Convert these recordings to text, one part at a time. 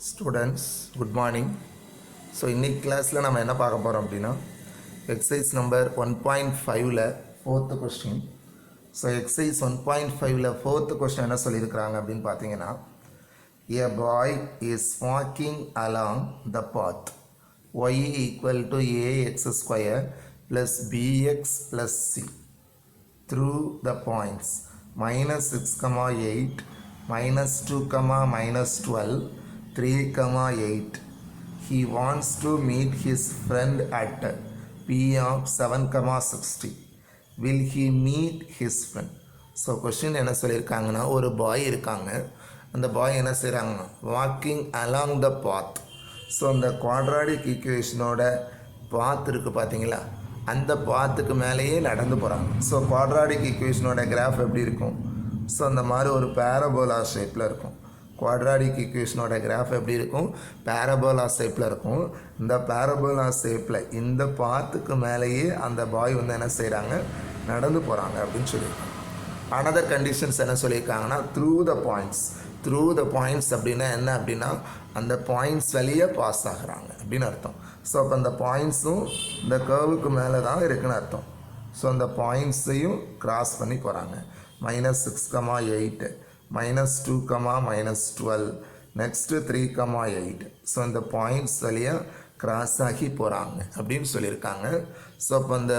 Students, good morning. So இன்னைக்கு கிளாஸில் நம்ம என்ன பார்க்க போகிறோம் அப்படின்னா எக்ஸசைஸ் நம்பர் 1.5ல் ஃபோர்த்து கொஸ்டின். ஸோ எக்ஸசைஸ் 1.5ல் ஃபோர்த்து கொஸ்டின் என்ன சொல்லியிருக்கிறாங்க அப்படின்னு பார்த்தீங்கன்னா, a boy is walking along the path y equal to ax square plus bx plus c through the points minus 6, 8, minus 2, minus 12, 3, 8. He wants to meet his friend at P of 7, 60. Will he meet his friend? So question என்ன சொல்லியிருக்காங்கன்னா, ஒரு boy இருக்காங்க. அந்த boy என்ன செய்கிறாங்கன்னா, walking along the path. So அந்த quadratic ஈக்குவேஷனோட path இருக்குது பார்த்தீங்களா, அந்த பாத்துக்கு மேலேயே நடந்து போகிறாங்க. ஸோ குவாட்ராடிக் ஈக்குவேஷனோட கிராஃப் எப்படி இருக்கும்? ஸோ அந்த மாதிரி ஒரு பேரபோலா ஷேப்பில் இருக்கும். குவாட்ராடிக் ஈக்குவேஷனோட கிராஃப் எப்படி இருக்கும்? பேரபோலா ஷேப்பில் இருக்கும். இந்த பேரபோலா ஷேப்பில் இந்த பாத்துக்கு மேலேயே அந்த பாய் வந்து என்ன செய்கிறாங்க, நடந்து போகிறாங்க அப்படின்னு சொல்லியிருக்காங்க. அனதர் கண்டிஷன்ஸ் என்ன சொல்லியிருக்காங்கன்னா, த்ரூ த பாயிண்ட்ஸ் அப்படின்னா என்ன அப்படின்னா, அந்த பாயிண்ட்ஸ் வழியே பாஸ் ஆகுறாங்க அப்படின்னு அர்த்தம். ஸோ அப்போ அந்த பாயிண்ட்ஸும் இந்த கர்வுக்கு மேலே தான் இருக்குன்னு அர்த்தம். ஸோ அந்த பாயிண்ட்ஸையும் கிராஸ் பண்ணி போகிறாங்க. minus 6, 8, minus 2, minus 12, next 3, 8. So இந்த பாயிண்ட்ஸ் வழியாக கிராஸ் ஆகி போகிறாங்க அப்படின்னு சொல்லியிருக்காங்க. ஸோ அப்போ அந்த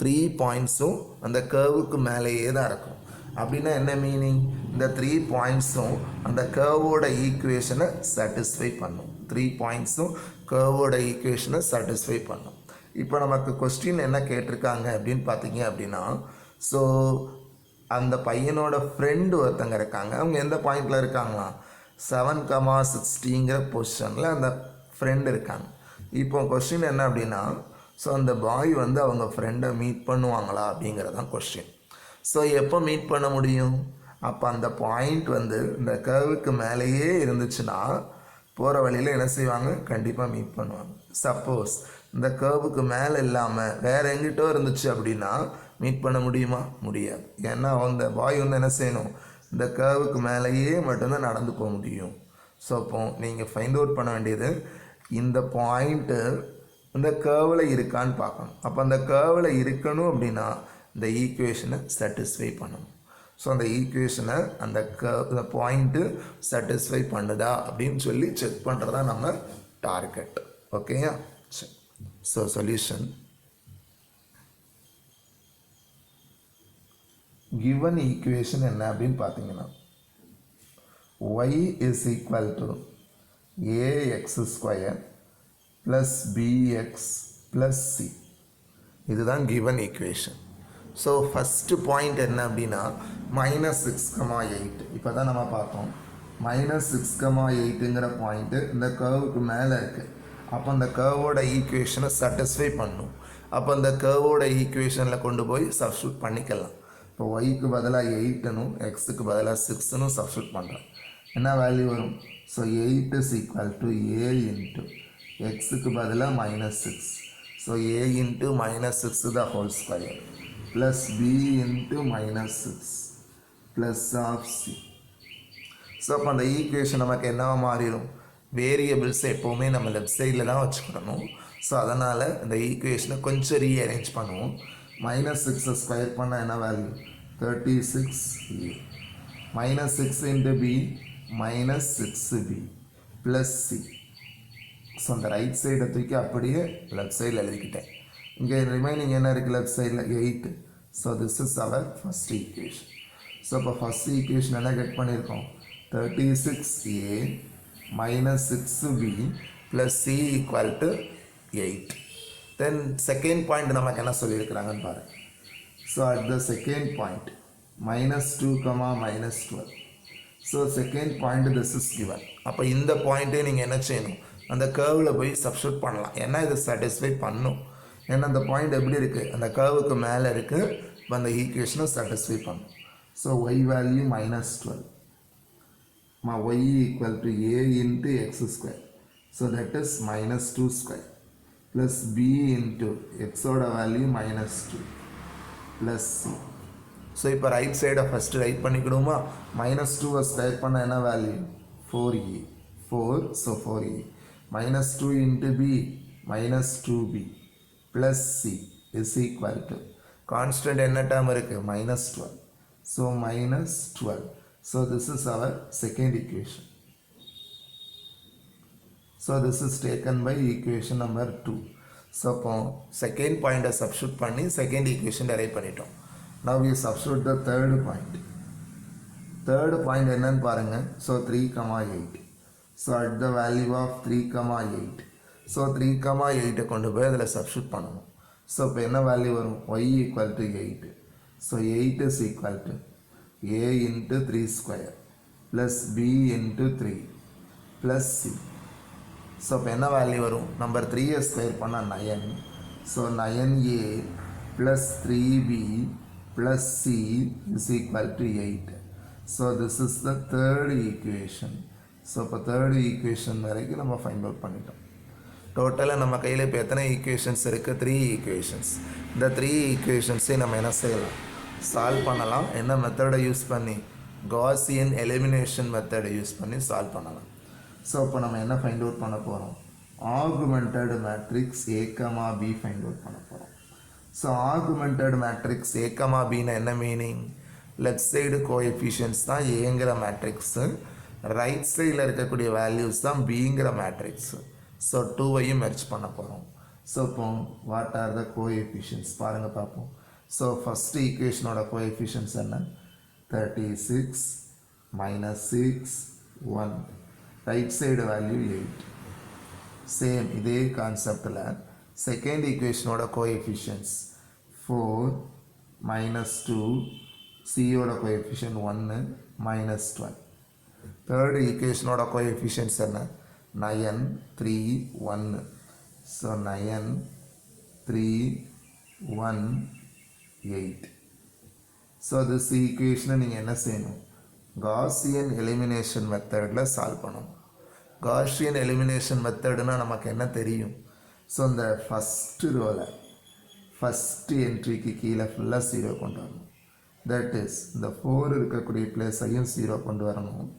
3 பாயிண்ட்ஸும் அந்த கர்வுக்கு மேலேயே தான் இருக்கும். அப்படின்னா என்ன மீனிங்? இந்த 3 பாயிண்ட்ஸும் அந்த கர்வோட ஈக்குவேஷனை சாட்டிஸ்ஃபை பண்ணும். 3 பாயிண்ட்ஸும் கர்வோட ஈக்குவேஷனை சாட்டிஸ்ஃபை பண்ணும். இப்போ நமக்கு கொஸ்டின் என்ன கேட்டிருக்காங்க அப்படின்னு பார்த்தீங்க அப்படின்னா, ஸோ அந்த பையனோட ஃப்ரெண்டு ஒருத்தங்க இருக்காங்க. அவங்க எந்த பாயிண்டில் இருக்காங்களா, 7, 60ங்கிற பொசிஷனில் அந்த ஃப்ரெண்டு இருக்காங்க. இப்போ கொஸ்டின் என்ன அப்படின்னா, ஸோ அந்த பாய் வந்து அவங்க ஃப்ரெண்டை மீட் பண்ணுவாங்களா அப்படிங்கிறதான் கொஸ்டின். ஸோ எப்போ மீட் பண்ண முடியும்? அப்போ அந்த பாயிண்ட் வந்து இந்த கர்வுக்கு மேலேயே இருந்துச்சுன்னா போகிற வழியில் என்ன செய்வாங்க, கண்டிப்பாக மீட் பண்ணுவாங்க. சப்போஸ் இந்த கர்வுக்கு மேலே இல்லாமல் வேறு எங்கிட்டோ இருந்துச்சு அப்படின்னா மீட் பண்ண முடியுமா? முடியாது. ஏன்னா அந்த பாய் வந்து என்ன செய்யணும், இந்த கர்வுக்கு மேலேயே மட்டும்தான் நடந்து போக முடியும். ஸோ அப்போ நீங்கள் ஃபைண்ட் அவுட் பண்ண வேண்டியது, இந்த பாயிண்ட்டு இந்த கர்வில் இருக்கான்னு பார்க்கணும். அப்போ அந்த கர்வில் இருக்கணும் அப்படின்னா இந்த ஈக்குவேஷனை சாட்டிஸ்ஃபை பண்ணணும். ஸோ அந்த ஈக்குவேஷனை அந்த பாயிண்ட்டு சாட்டிஸ்ஃபை பண்ணுதா அப்படின்னு சொல்லி செக் பண்ணுறதா நம்ம டார்கெட். ஓகேயா? சரி. ஸோ சொல்யூஷன், given ஈக்குவேஷன் என்ன அப்படின்னு பார்த்தீங்கன்னா, y is equal to ax square plus bx plus c. இதுதான் given equation. So first point என்ன அப்படின்னா, minus 6, 8. இப்போ தான் நம்ம பார்த்தோம். minus 6, 8ங்கிற பாயிண்ட்டு இந்த கர்வுக்கு மேலே இருக்குது. அப்போ அந்த கர்வோட ஈக்குவேஷனை சாட்டிஸ்ஃபை பண்ணும். அப்போ அந்த கர்வோட ஈக்குவேஷனில் கொண்டு போய் சப்ஸ்டியூட் பண்ணிக்கலாம். இப்போ ஒய்க்கு பதிலாக 8னும் எக்ஸுக்கு பதிலாக 6னும் சப்ஸ்டியூட் பண்ணுறோம். என்ன வேல்யூ வரும்? So 8 is equal to a into எக்ஸுக்கு பதிலாக -6. So a into -6 the whole square plus b into -6 plus of c. So அப்போ அந்த ஈக்குவேஷன் நமக்கு என்னவா மாறிடும்? வேரியபிள்ஸ் எப்போவுமே நம்ம லெஃப்ட் சைடில் தான் வச்சுக்கிடணும். ஸோ அதனால் இந்த ஈக்குவேஷனை கொஞ்சம் ரீஅரேஞ்ச் பண்ணுவோம். -6 ஸ்கொயர் பண்ணால் என்ன value? 36a. -6 into b -6b plus c. So அந்த ரைட் சைடை தூக்கி அப்படியே லெஃப்ட் சைடில் எழுதிக்கிட்டேன். இங்கே ரிமைனிங் என்ன இருக்குது லெஃப்ட் சைடில்? 8. So this is our first equation. So இப்போ ஃபஸ்ட் ஈக்குவேஷன் என்ன கெட் பண்ணியிருக்கோம்? 36a -6b plus c equal to 8. Then second point நமக்கு என்ன சொல்லியிருக்கிறாங்கன்னு பாருங்கள். So at the second point -2, -12. So second point this is given. அப்போ இந்த பாயிண்ட்டே நீங்கள் என்ன செய்யணும், அந்த கர்வில் போய் சப்ஸ்டியூட் பண்ணலாம். ஏன்னா இது சாட்டிஸ்ஃபை பண்ணும். ஏன்னா அந்த பாயிண்ட் எப்படி இருக்குது, அந்த கர்வுக்கு மேலே இருக்குது. இப்போ அந்த ஈக்குவேஷனை சாட்டிஸ்ஃபை பண்ணும். So y value -12, y equal to a into x square. So that is -2 square plus b into x oda value -2 plus c. So இப்போ ரைட் சைடை ஃபஸ்ட்டு ரைட் பண்ணிக்கணுமா? -2 ஸ்கொயர் பண்ண என்ன value? 4a. 4, so 4a. Minus 2 into b, minus 2b plus c is equal to constant என்ன term இருக்கு minus 12. So minus 12. So this is our second equation. So this is taken by equation number 2. So அப்போ second point substitute பண்ணி second equation derive பண்ணிட்டோம். Now we substitute the third point. Third point என்னன்னு பாருங்க. So 3,8. So at the value of 3,8. So 3,8 கொண்டு போய் அதில் substitute பண்ணணும். So இப்போ என்ன வேல்யூ வரும் y equal to 8. So 8 is equal to a into 3 square plus b into 3 plus c. So இப்போ என்ன வேல்யூ வரும் நம்பர் 3 ஸ்கொயர் பண்ணால் 9. So 9a plus 3b plus c is equal to 8. So this is the third equation. So இப்போ third equation வரைக்கும் நம்ம find out பண்ணிட்டோம். டோட்டலாக நம்ம கையில் இப்போ எத்தனை ஈக்குவேஷன்ஸ் இருக்குது 3 ஈக்குவேஷன்ஸ். இந்த 3 ஈக்குவேஷன்ஸை நம்ம என்ன செய்யலாம் சால்வ் பண்ணலாம். என்ன மெத்தடை யூஸ் பண்ணி காசியன் எலிமினேஷன் மெத்தடை யூஸ் பண்ணி சால்வ் பண்ணலாம். ஸோ இப்போ நம்ம என்ன ஃபைண்ட் அவுட் பண்ண போகிறோம் augmented matrix a, b find out பண்ண போகிறோம். ஸோ ஆகுமெண்டட் மேட்ரிக்ஸ் a, bனா என்ன மீனிங் லெஃப்ட் சைடு கோஎஃபிஷியன்ஸ் தான் ஏங்கிற மேட்ரிக்ஸு, ரைட் சைடில் இருக்கக்கூடிய வேல்யூஸ் தான் பிங்கிற மேட்ரிக்ஸு. ஸோ 2ஐயும் மெர்ஜ் பண்ண போகிறோம். ஸோ இப்போ வாட் ஆர் த கோஎஃபிஷியன்ஸ் பாருங்கள் பார்ப்போம். ஸோ ஃபஸ்ட்டு ஈக்குவேஷனோட கோஎஃபிஷியன்ஸ் என்ன 36 minus 6 1 right side value 8. Same இதே கான்செப்டில் செகண்ட் ஈக்குவேஷனோட கோஎஃபிஷியன்ஸ் 4 minus 2 சியோட கோஎஃபிஷியன் 1 minus 12. தேர்ட் ஈக்குவேஷனோட கோஎஃபிஷியன்ஸ் என்ன 9 3 1. ஸோ 9 3 1 8. ஸோ திஸ் ஈக்குவேஷனை நீங்கள் என்ன செய்யணும் காசியன் எலிமினேஷன் மெத்தடில் சால்வ் பண்ணணும். காசியன் எலிமினேஷன் மெத்தடுனா நமக்கு என்ன தெரியும். ஸோ இந்த ஃபஸ்ட்டு ரோவில் ஃபஸ்ட்டு என்ட்ரிக்கு கீழே ஃபுல்லாக 0 கொண்டு வரணும். தட் இஸ் இந்த 4 இருக்கக்கூடிய பிளேஸையும் 0 கொண்டு வரணும்,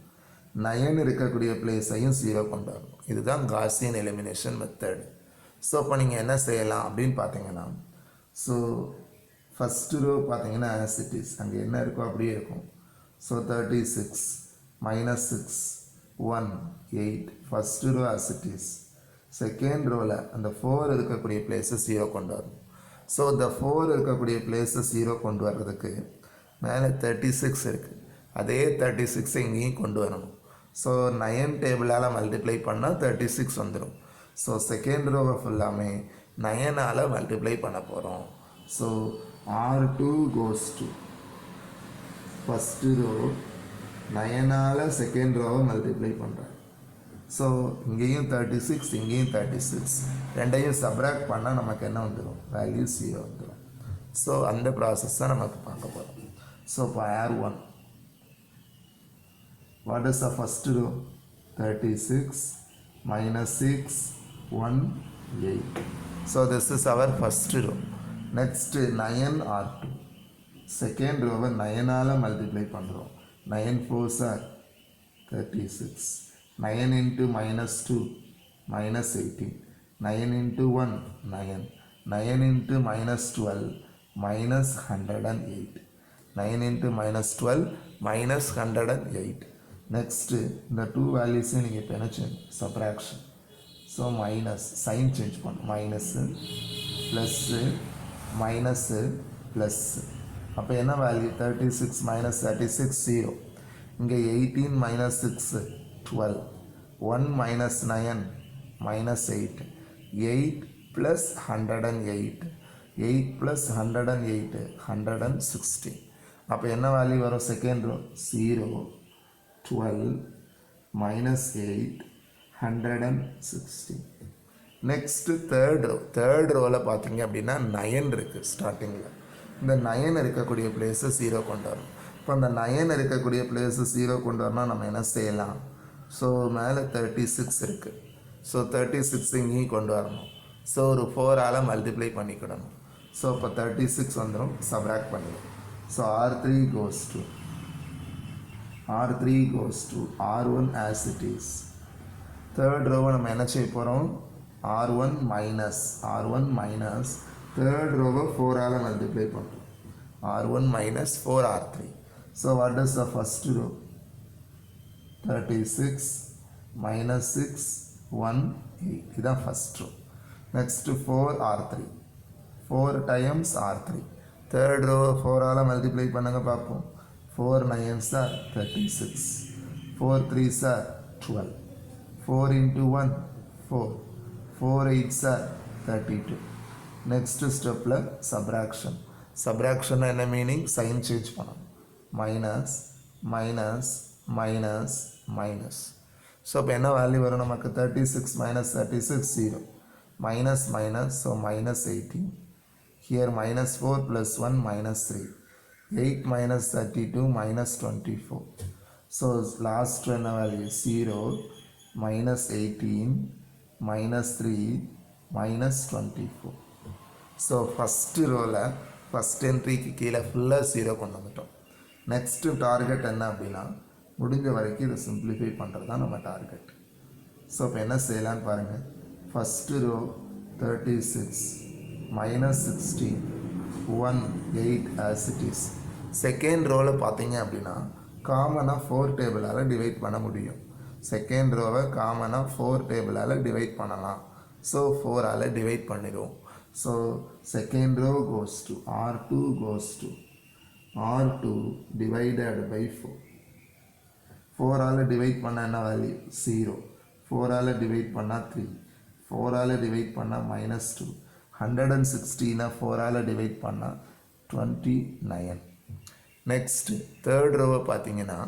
9 இருக்கக்கூடிய பிளேஸையும் 0 கொண்டு வரணும். இதுதான் காசியன் எலிமினேஷன் மெத்தடு. ஸோ இப்போ நீங்கள் என்ன செய்யலாம் அப்படின்னு பார்த்தீங்கன்னா ஸோ ஃபஸ்ட்டு ரோ பார்த்தீங்கன்னா ஆஸ் இட் இஸ் அங்கே என்ன இருக்கோ அப்படியே இருக்கும். So 36 minus 6 1 8 first row as it is. Second ரோவில் அந்த 4 இருக்கக்கூடிய பிளேஸஸ் 0 கொண்டு வரணும். ஸோ இந்த 4 இருக்கக்கூடிய பிளேஸஸ் 0 கொண்டு வர்றதுக்கு மேலே 36 இருக்குது, அதே 36 இங்கேயும் கொண்டு வரணும். ஸோ 9 டேபிளால் மல்டிப்ளை பண்ணால் 36 வந்துடும். ஸோ செகண்ட் ரோவை ஃபுல்லாமே 9ஆல் மல்டிப்ளை பண்ண போகிறோம். So R2 goes to first row 9ஆல் செகண்ட் ரோவை மல்டிப்ளை பண்ணுறேன். ஸோ இங்கேயும் 36 இங்கேயும் 36 ரெண்டையும் சப்ராக்ட் பண்ணால் நமக்கு என்ன வந்துடும் வேல்யூ 0 வந்துடும். ஸோ அந்த ப்ராசஸ் தான் நமக்கு பார்க்க போகிறோம். ஸோ இப்போ R1 what is the first row 36 minus 6 1 8. So this is our first row. Next 9 R2 second row 9ஆல் multiply பண்ணுறோம். 9 4s are 36. 9 into minus 2 minus 18. 9 into 1 9. 9 into minus 12 minus 108. 9 into minus 12 minus 108. Next இந்த 2 வேல்யூஸையும் நீங்கள் இப்போ என்ன செய்யணும் subtraction. So minus sign change பண்ணும், minus plus minus plus. அப்போ என்ன வேல்யூ 36 minus 36 0. இங்கே 18 minus 6 12. 1 minus 9 minus 8. 8 plus 108. 8 plus 108 116. அப்போ என்ன வேல்யூ வரும் second row 0 12 minus 8 116. Next third ரோவில் பார்த்தீங்க அப்படின்னா 9 இருக்குது ஸ்டார்டிங்கில். இந்த 9 இருக்கக்கூடிய பிளேஸை 0 கொண்டு வரணும். இப்போ அந்த 9 இருக்கக்கூடிய பிளேஸை 0 கொண்டு வரணும் நம்ம என்ன செய்யலாம். ஸோ மேலே 36 இருக்குது. ஸோ 36 இங்கேயும் கொண்டு வரணும். ஸோ ஒரு 4ஆல் மல்டிப்ளை பண்ணிக்கிடணும். ஸோ இப்போ 36 வந்துடும், சப்ராக்ட் பண்ணிடும். So R3 goes to R1 as it is. Third ரோவை நம்ம என்ன செய்ய போகிறோம், R1 மைனஸ் தேர்ட் ரோவை 4ஆல் மல்டிப்ளை பண்ணுறோம், R1 minus 4R3. So what is the first row? 36 minus 6 1 8. This is first row. Next 4R3, 4 times R3. Third row 4ஆல் multiply பண்ணுங்க பார்ப்போம். 4 9s are 36, 4 3s are 12, 4 into 1 4, 4 8s are 32. Next stepல subtraction. Subtraction என்ன meaning, sign change பண்ணணும், minus minus minus minus. So இப்போ என்ன value வரும் நமக்கு, 36 minus 36 0, minus minus, so minus 18. Here minus 4 plus 1 minus 3, 8 minus 32 minus 24. So last என்ன value 0, minus 18, minus 3, minus 24. So first ரோவில் first என்ட்ரிக்கு கீழே ஃபுல்லாக 0 கொண்டு வந்துட்டோம். நெக்ஸ்ட்டு டார்கெட் என்ன அப்படின்னா, முடிஞ்ச வரைக்கும் இதை சிம்பிளிஃபை பண்ணுறது தான் நம்ம டார்கெட். ஸோ இப்போ என்ன செய்யலான்னு பாருங்கள். First row 36 minus 16 1 8 as it is. Second ரோவில் பார்த்தீங்க அப்படின்னா காமனாக 4 டேபிளால் டிவைட் பண்ண முடியும். செகண்ட் ரோவை காமனாக 4 டேபிளால் டிவைட் பண்ணலாம். ஸோ 4ஆல் டிவைட் பண்ணிடுவோம். So second row goes to R2 goes to R2 divided by 4. 4ஆல் divide பண்ண என்ன வேல்யூ 0, 4ஆல் டிவைட் பண்ணால் 3, 4ஆல் டிவைட் பண்ணால் -2, 116 4ஆல் டிவைட் பண்ணால் 29. நெக்ஸ்ட்டு தேர்ட் ரோவை பார்த்தீங்கன்னா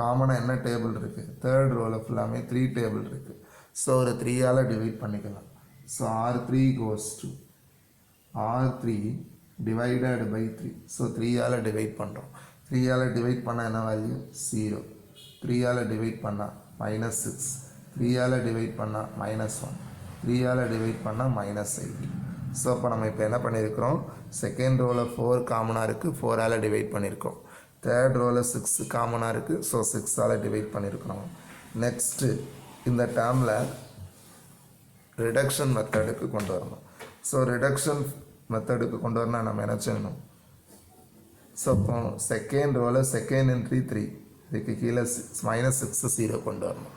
காமனாக என்ன டேபிள் இருக்குது, தேர்ட் ரோவில் ஃபுல்லாமே 3 டேபிள் இருக்குது. ஸோ ஒரு 3ஆல் டிவைட் பண்ணிக்கலாம். So R3 goes to R3 divided by 3. So 3ஆல் டிவைட் பண்ணுறோம். 3ஆல் டிவைட் பண்ணால் என்ன வேல்யூ 0, 3ஆல் டிவைட் பண்ணால் -6, 3ஆல் டிவைட் பண்ணால் -1, 3ஆல் டிவைட் பண்ணால் -8. ஸோ அப்போ நம்ம இப்போ என்ன பண்ணியிருக்கிறோம், செகண்ட் ரோவில் 4 காமனாக இருக்குது, 4ஆல் டிவைட் பண்ணியிருக்கோம். தேர்ட் ரோவில் 6 காமனாக இருக்குது, ஸோ 6ஆல் டிவைட் பண்ணியிருக்கிறோம். நெக்ஸ்ட்டு இந்த டேர்மில் ரிடக்ஷன் மெத்தடுக்கு கொண்டு வரணும். ஸோ ரிடக்ஷன் மெத்தடுக்கு கொண்டு வரணும் நம்ம என்ன செய்யணும், ஸோ இப்போ செகண்ட் ரோவில் செகண்ட் என்ட்ரி 3, இதுக்கு கீழே -6 0 கொண்டு வரணும்.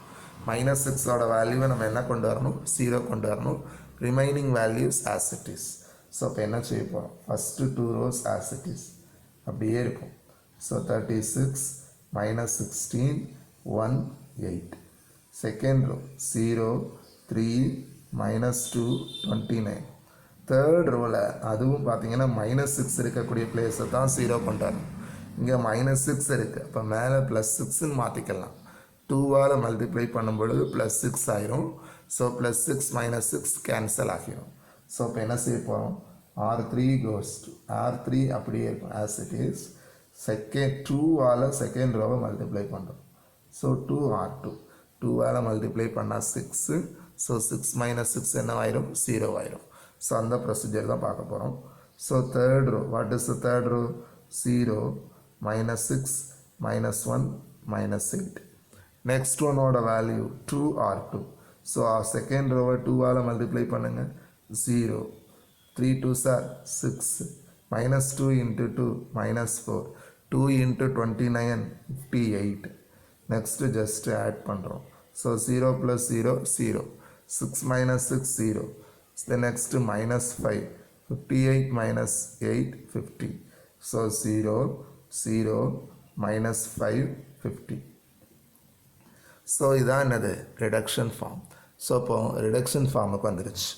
-6ஓட வேல்யூவை நம்ம என்ன கொண்டு வரணும், 0 கொண்டு வரணும். Remaining values as it is. So இப்போ என்ன செய்ய போகிறோம், first 2 rows as it is அப்படியே இருக்கும். ஸோ 36 -16 1 8. Second row 0 3 -2 29. தேர்ட் ரோவில் அதுவும் பார்த்தீங்கன்னா -6 இருக்கக்கூடிய பிளேஸை தான் 0 கொண்டு வரணும். இங்கே -6 இருக்குது, அப்போ மேலே +6ன்னு மாற்றிக்கலாம். 2ஆல் மல்டிப்ளை பண்ணும் பொழுது +6 ஆயிரும். ஸோ +6 -6 கேன்சல் ஆகிரும். ஸோ இப்போ என்ன செய்ய போகிறோம், R3 goes to R3 அப்படியே இருக்கும் ஆஸ் இட் இஸ். செகண்ட் 2ஆல் செகண்ட் ரோவை மல்டிப்ளை பண்ணுறோம். ஸோ 2R2, 2ஆல் மல்டிப்ளை பண்ணால் 6, ஸோ 6 -6 என்ன ஆயிரும் 0 ஆயிரும். ஸோ அந்த ப்ரொசீஜர் தான் பார்க்க போகிறோம். So third row, what is the third row, 0 -6 -1 -8. Next ஒன்னோட வேல்யூ 2R2. ஸோ செகண்ட் ரோவை 2ஆல் மல்டிப்ளை பண்ணுங்கள், 0, 3 2s are 6, -2 into 2 -4, 2 into 29 58. Next just add பண்ணுறோம். So 0 + 0 0, 6 - 6 0. The next -5, 58 - 8 50. So 0 0 -5 50. So இதான் என்னது ரிடக்ஷன் ஃபார்ம். ஸோ இப்போ ரிடக்ஷன் ஃபார்முக்கு வந்துருச்சு.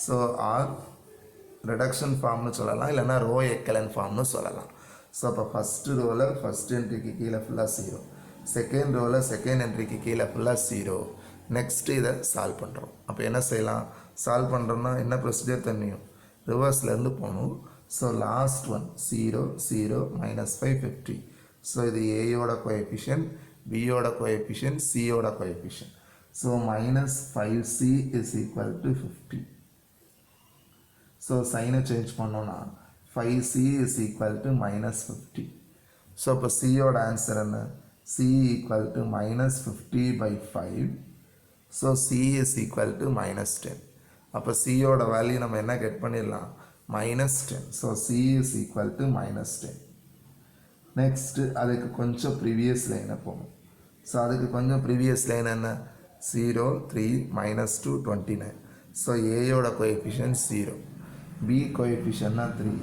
ஸோ ஆர் ரிடக்ஷன் ஃபார்ம்னு சொல்லலாம், இல்லைனா ரோ எக்கலன் ஃபார்ம்னு சொல்லலாம். ஸோ இப்போ ஃபஸ்ட்டு ரோவில் ஃபஸ்ட் என்ட்ரிக்கு கீழே ஃபுல்லாக 0, செகண்ட் ரோவில் செகண்ட் என்ட்ரிக்கு கீழே ஃபுல்லாக 0. நெக்ஸ்ட்டு இதை சால்வ் பண்ணுறோம். அப்போ என்ன செய்யலாம், சால்வ் பண்ணுறோன்னா என்ன ப்ரொசீஜர் தெரியும், ரிவர்ஸ்லேருந்து போகணும். So last one 0 0 -5 50. ஸோ இது ஏயோட கோஎஃபிஷியன்ட், பியோட கோஎஃபிஷியன்ட், சியோட coefficient. So -5c is equal to 50. So சைனை சேஞ்ச் பண்ணோன்னா 5c is equal to -50. So இப்போ சியோட ஆன்சர் என்ன, c equal to -50/5. So C is equal to minus 10. அப்போ C ஓட வேல்யூ நம்ம என்ன கெட் பண்ணிடலாம், minus 10. So C is equal to minus 10. Next அதுக்கு கொஞ்சம் ப்ரீவியஸ் லைனை போகணும். ஸோ அதுக்கு கொஞ்சம் ப்ரீவியஸ் லைன் என்ன, 0 3 -2 29. ஸோ ஏயோட கோஎஃபிஷியன்ட் 0, பி கோஎஃபிஷியன்ட்னா 3.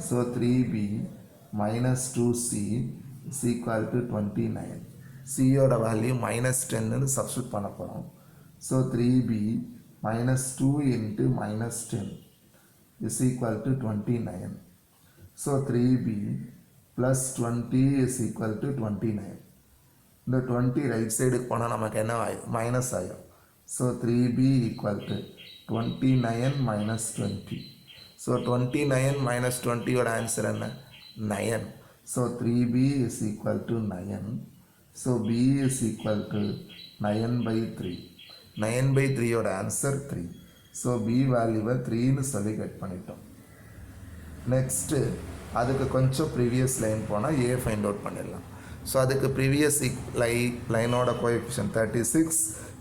So 3b -2c is equal to 29. சியோட வேல்யூ -10ன்னு சப்ஸ்டியூட் பண்ண போகிறோம். So 3b -2 into -10 is equal to 29. So 3b plus 20 is equal to 29. இந்த 20 ரைட் சைடுக்கு போனால் நமக்கு என்ன ஆகும், மைனஸ் ஆகும். So 3b equal to 29 minus 20. So 29 minus 20யோட ஆன்சர் என்ன, 9. So 3b is equal to 9. So b is equal to 9/3. 9/3யோட ஆன்சர் 3. ஸோ b வேல்யூவை 3ன்னு சொல்லி கட் பண்ணிட்டோம். நெக்ஸ்ட்டு அதுக்கு கொஞ்சம் ப்ரீவியஸ் லைன் போனால் ஏ ஃபைண்ட் அவுட் பண்ணிடலாம். ஸோ அதுக்கு ப்ரீவியஸ் லைனோட கோஎஃபிஷியன்ட் 36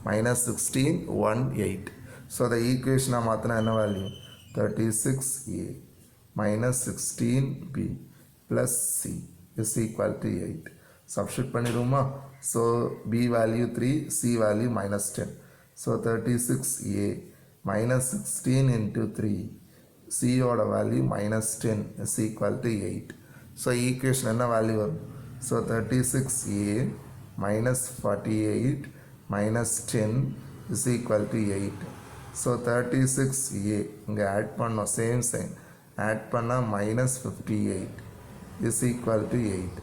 -16 1 8. ஸோ அதை ஈக்குவேஷனாக மாற்றினா என்ன value, 36a -16b + c is equal to 8. Substitute பண்ணிடுவோமா. So b value 3, c value -10. So 36a -16 into 3, c ஓட value -10 is equal to 8. So equation என்ன வேல்யூ வரும், so 36a -48 -10 is equal to 8. So 36a இங்கே add பண்ணோம், same sign add பண்ணால் -58 is equal to 8.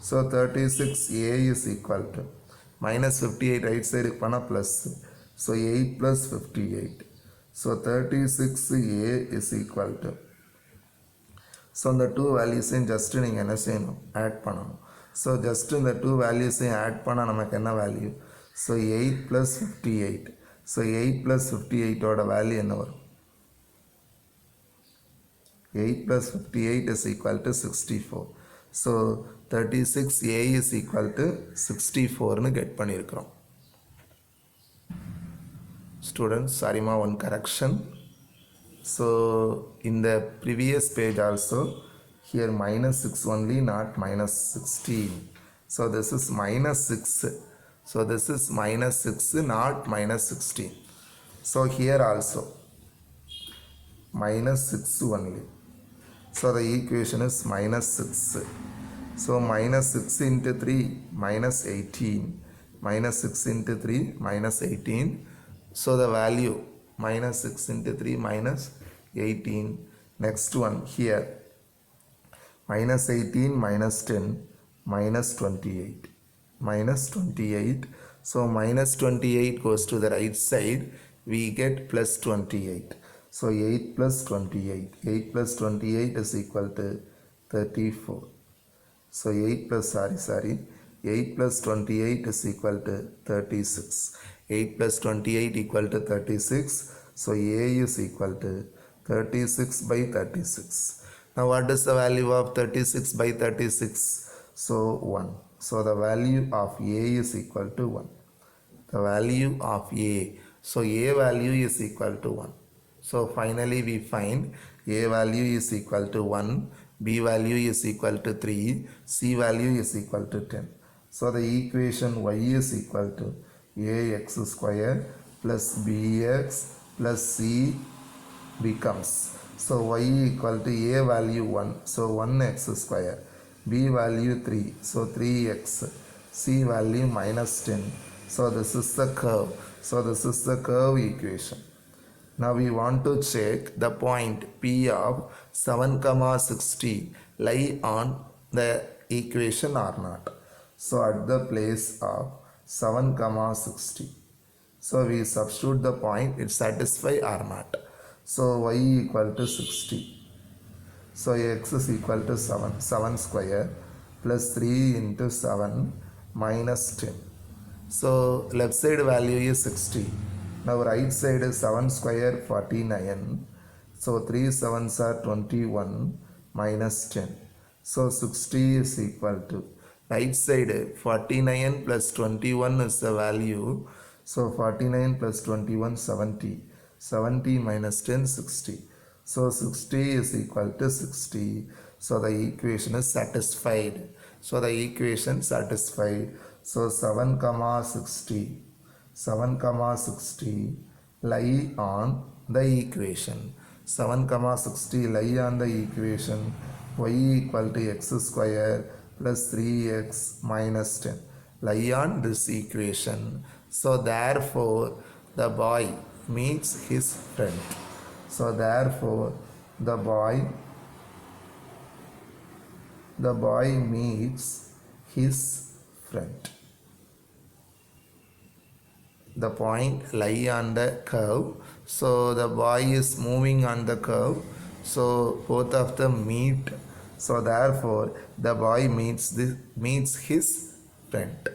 So 36a is equal to -58 right சைடுக்கு பண்ணால் plus. So 8 + 58. So 36a is equal to, so இந்த two வேல்யூஸையும் just நீங்கள் என்ன செய்யணும், ஆட் பண்ணணும். ஸோ ஜஸ்ட்டு இந்த டூ வேல்யூஸையும் ஆட் பண்ணால் நமக்கு என்ன வேல்யூ, ஸோ 8 + 58. ஸோ 8 + 58ஓட வேல்யூ என்ன வரும், 8 + 58 is equal to 64. So 36a is equal to 64ன்னு கெட் பண்ணியிருக்கிறோம். Students, sorry ma, one correction. So in the previous page also, here -6 only, not -16. So this is -6. So this is -6, not -16. So here also -6 only. So the equation is -6. So -6 into 3 -18. -6 into 3 -18. So the value -6 into 3 -18. Next one here -18 -10 -28. -28. So -28 goes to the right side, we get +28. So 8 + 28. 8 + 28 is equal to 34. So 8 + 28 is equal to 36. 8 + 28 equal to 36. So a is equal to 36/36. Now what is the value of 36/36? So 1. So the value of a is equal to 1. The value of a. So a value is equal to 1. So finally we find a value is equal to 1, b value is equal to 3, c value is equal to 10. So the equation y is equal to ax² plus bx plus c becomes, so y equal to a value 1, so 1x², b value 3, so 3x, c value -10. So this is the curve. So this is the curve equation. Now we want to check the point P of 7,60 lie on the equation or not. So at the place of 7,60. So we substitute the point, it satisfy or not. So y equal to 60. So x is equal to 7. 7² plus 3 into 7 minus 10. So left side value is 60. Now right side is 7² 49. So 3 7s are 21 minus 10. So 60 is equal to, right side 49 plus 21 is the value. So 49 plus 21, 70. 70 minus 10, 60. So 60 is equal to 60. So the equation is satisfied. So the equation satisfied. So 7 comma 60. 7 comma 60 lie on the equation. 7 comma 60 lie on the equation y equal to x square plus 3x minus 10 lie on this equation. So therefore the boy meets his friend. So therefore the boy meets his friend. The point lie on the curve. So the boy is moving on the curve. So both of them meet. So therefore the boy meets his friend.